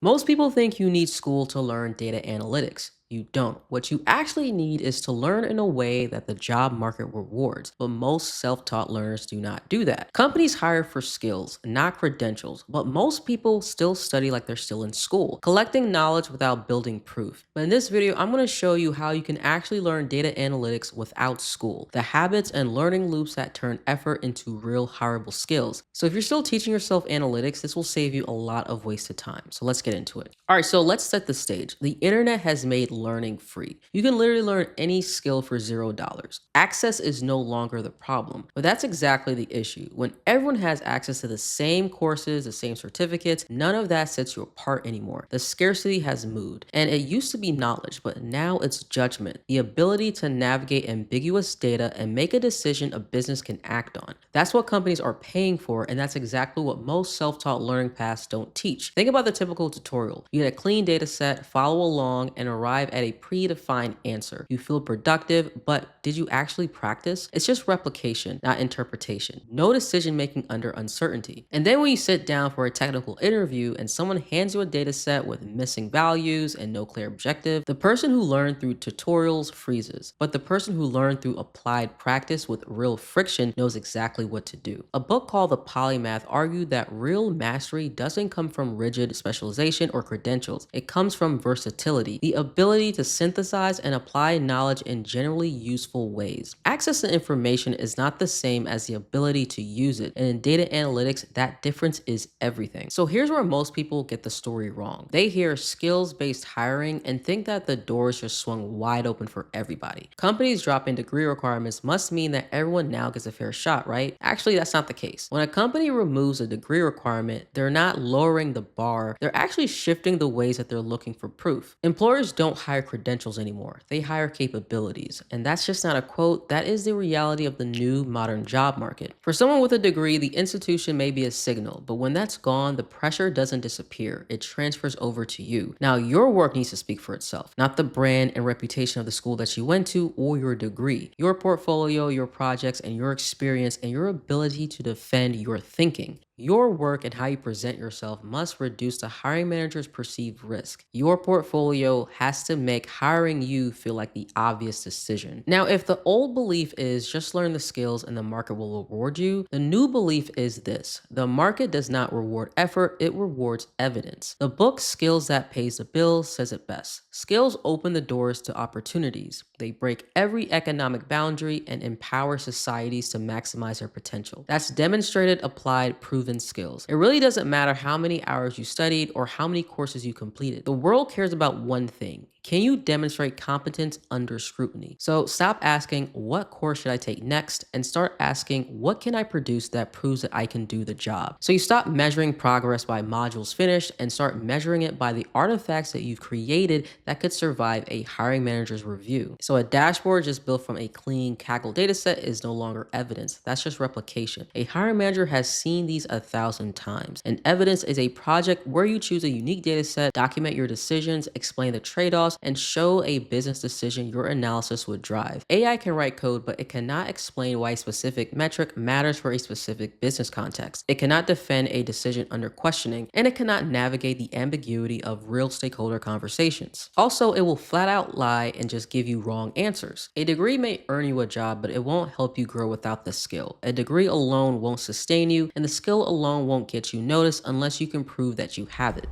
Most people think you need school to learn data analytics. You don't. What you actually need is to learn in a way that the job market rewards, but most self taught learners do not do that. Companies hire for skills, not credentials, but most people still study like they're still in school, collecting knowledge without building proof. But in this video, I'm going to show you how you can actually learn data analytics without school, the habits and learning loops that turn effort into real hireable skills. So if you're still teaching yourself analytics, this will save you a lot of wasted time. So let's get into it. All right, so let's set the stage. The internet has made learning free. You can literally learn any skill for $0. Access is no longer the problem, but that's exactly the issue. When everyone has access to the same courses, the same certificates, none of that sets you apart anymore. The scarcity has moved, and it used to be knowledge, but now it's judgment, the ability to navigate ambiguous data and make a decision a business can act on. That's what companies are paying for, and that's exactly what most self-taught learning paths don't teach. Think about the typical tutorial. You get a clean data set, follow along, and arrive at a predefined answer. You feel productive, but did you actually practice? It's just replication, not interpretation. No decision making under uncertainty. And then when you sit down for a technical interview and someone hands you a data set with missing values and no clear objective, the person who learned through tutorials freezes. But the person who learned through applied practice with real friction knows exactly what to do. A book called The Polymath argued that real mastery doesn't come from rigid specialization or credentials. It comes from versatility, the ability to synthesize and apply knowledge in generally useful ways. Access to information is not the same as the ability to use it, and in data analytics, that difference is everything. So here's where most people get the story wrong. They hear skills-based hiring and think that the doors just swung wide open for everybody. Companies dropping degree requirements must mean that everyone now gets a fair shot, right? Actually, that's not the case. When a company removes a degree requirement, they're not lowering the bar, they're actually shifting the ways that they're looking for proof. Employers don't hire credentials anymore, they hire capabilities. And that's just not a quote, that is the reality of the new modern job market. For someone with a degree, the institution may be a signal, but when that's gone, the pressure doesn't disappear, it transfers over to you. Now, your work needs to speak for itself, not the brand and reputation of the school that you went to or your degree. Your portfolio, your projects, and your experience and your ability to defend your thinking. Your work and how you present yourself must reduce the hiring manager's perceived risk. Your portfolio has to make hiring you feel like the obvious decision. Now, if the old belief is just learn the skills and the market will reward you, the new belief is this: the market does not reward effort, it rewards evidence. The book Skills That Pays the Bills says it best. Skills open the doors to opportunities. They break every economic boundary and empower societies to maximize their potential. That's demonstrated, applied, proven skills. It really doesn't matter how many hours you studied or how many courses you completed. The world cares about one thing: can you demonstrate competence under scrutiny? So stop asking, what course should I take next? And start asking, what can I produce that proves that I can do the job? So you stop measuring progress by modules finished and start measuring it by the artifacts that you've created that could survive a hiring manager's review. So a dashboard just built from a clean Kaggle dataset is no longer evidence. That's just replication. A hiring manager has seen these 1,000 times. And evidence is a project where you choose a unique dataset, document your decisions, explain the trade-offs, and show a business decision your analysis would drive. AI can write code, but it cannot explain why a specific metric matters for a specific business context. It cannot defend a decision under questioning, and it cannot navigate the ambiguity of real stakeholder conversations. Also, it will flat out lie and just give you wrong answers. A degree may earn you a job, but it won't help you grow without the skill. A degree alone won't sustain you, and the skill alone won't get you noticed unless you can prove that you have it.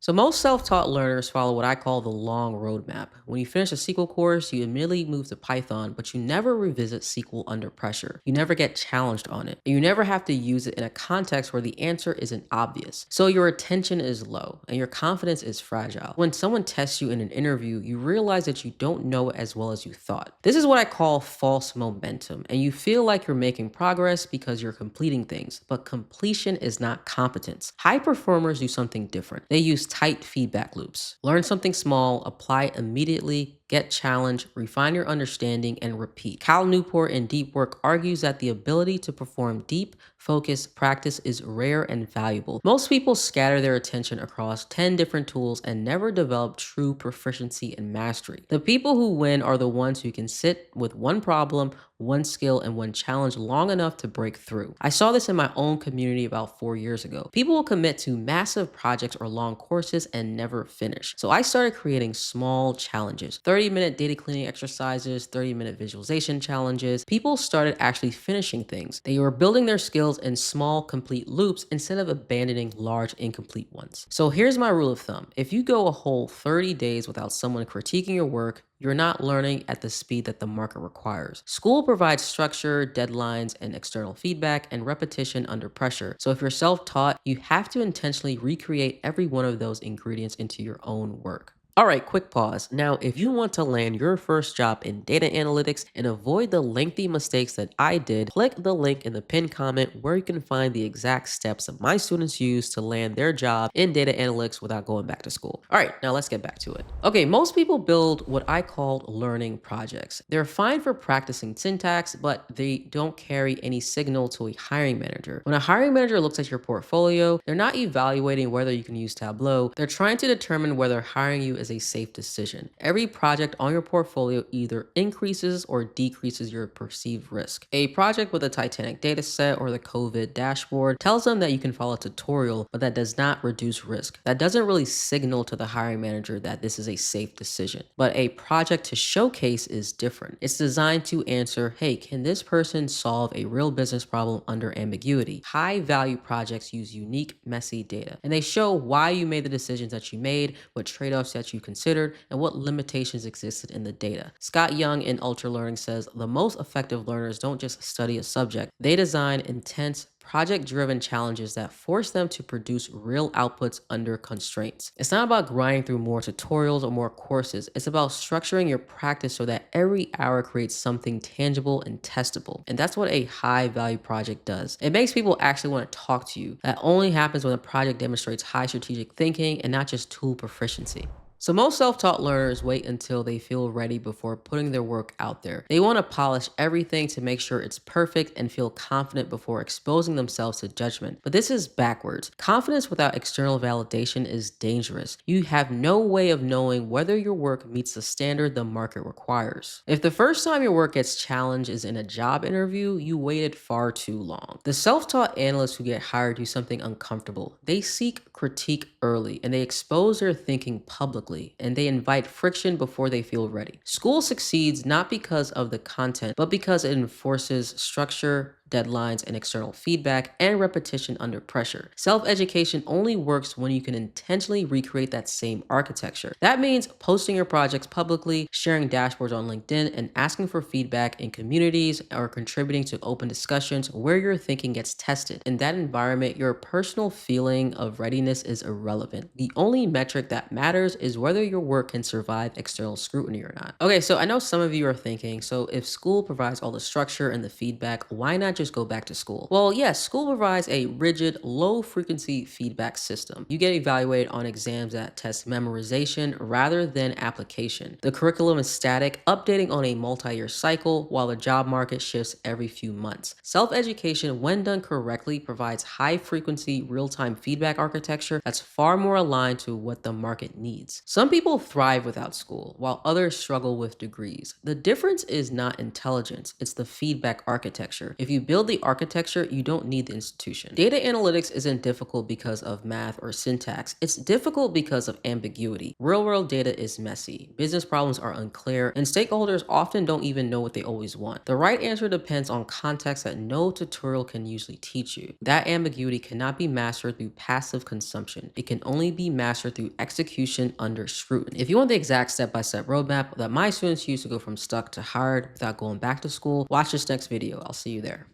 So most self-taught learners follow what I call the long roadmap. When you finish a SQL course, you immediately move to Python, but you never revisit SQL under pressure. You never get challenged on it. And you never have to use it in a context where the answer isn't obvious. So your attention is low and your confidence is fragile. When someone tests you in an interview, you realize that you don't know it as well as you thought. This is what I call false momentum, and you feel like you're making progress because you're completing things, but completion is not competence. High performers do something different. They use tight feedback loops. Learn something small, apply it immediately, get challenged, refine your understanding, and repeat. Cal Newport in Deep Work argues that the ability to perform deep, focused practice is rare and valuable. Most people scatter their attention across 10 different tools and never develop true proficiency and mastery. The people who win are the ones who can sit with one problem, one skill, and one challenge long enough to break through. I saw this in my own community about 4 years ago. People will commit to massive projects or long courses and never finish. So I started creating small challenges, 30-minute data cleaning exercises, 30-minute visualization challenges. People started actually finishing things. They were building their skills in small, complete loops instead of abandoning large, incomplete ones. So here's my rule of thumb. If you go a whole 30 days without someone critiquing your work, you're not learning at the speed that the market requires. School provides structure, deadlines, and external feedback, and repetition under pressure. So if you're self-taught, you have to intentionally recreate every one of those ingredients into your own work. All right, quick pause. Now, if you want to land your first job in data analytics and avoid the lengthy mistakes that I did, click the link in the pinned comment where you can find the exact steps that my students use to land their job in data analytics without going back to school. All right, now let's get back to it. Okay, most people build what I call learning projects. They're fine for practicing syntax, but they don't carry any signal to a hiring manager. When a hiring manager looks at your portfolio, they're not evaluating whether you can use Tableau. They're trying to determine whether hiring you is a safe decision. Every project on your portfolio either increases or decreases your perceived risk. A project with a Titanic data set or the COVID dashboard tells them that you can follow a tutorial, but that does not reduce risk. That doesn't really signal to the hiring manager that this is a safe decision. But a project to showcase is different. It's designed to answer, hey, can this person solve a real business problem under ambiguity? High value projects use unique, messy data, and they show why you made the decisions that you made, what trade-offs that you considered, and what limitations existed in the data. Scott Young in Ultra Learning says the most effective learners don't just study a subject, they design intense, project-driven challenges that force them to produce real outputs under constraints. It's not about grinding through more tutorials or more courses. It's about structuring your practice so that every hour creates something tangible and testable. And that's what a high-value project does. It makes people actually want to talk to you. That only happens when a project demonstrates high strategic thinking and not just tool proficiency. So most self-taught learners wait until they feel ready before putting their work out there. They want to polish everything to make sure it's perfect and feel confident before exposing themselves to judgment. But this is backwards. Confidence without external validation is dangerous. You have no way of knowing whether your work meets the standard the market requires. If the first time your work gets challenged is in a job interview, you waited far too long. The self-taught analysts who get hired do something uncomfortable. They seek critique early and they expose their thinking publicly, and they invite friction before they feel ready. School succeeds not because of the content, but because it enforces structure, deadlines, and external feedback, and repetition under pressure. Self-education only works when you can intentionally recreate that same architecture. That means posting your projects publicly, sharing dashboards on LinkedIn, and asking for feedback in communities or contributing to open discussions where your thinking gets tested. In that environment, your personal feeling of readiness is irrelevant. The only metric that matters is whether your work can survive external scrutiny or not. Okay, so I know some of you are thinking, so if school provides all the structure and the feedback, why not just go back to school? Well, yes, school provides a rigid, low-frequency feedback system. You get evaluated on exams that test memorization rather than application. The curriculum is static, updating on a multi-year cycle, while the job market shifts every few months. Self-education, when done correctly, provides high-frequency, real-time feedback architecture that's far more aligned to what the market needs. Some people thrive without school, while others struggle with degrees. The difference is not intelligence, it's the feedback architecture. If you build the architecture, you don't need the institution. Data analytics isn't difficult because of math or syntax. It's difficult because of ambiguity. Real-world data is messy, business problems are unclear, and stakeholders often don't even know what they always want. The right answer depends on context that no tutorial can usually teach you. That ambiguity cannot be mastered through passive consumption. It can only be mastered through execution under scrutiny. If you want the exact step-by-step roadmap that my students use to go from stuck to hired without going back to school, watch this next video. I'll see you there.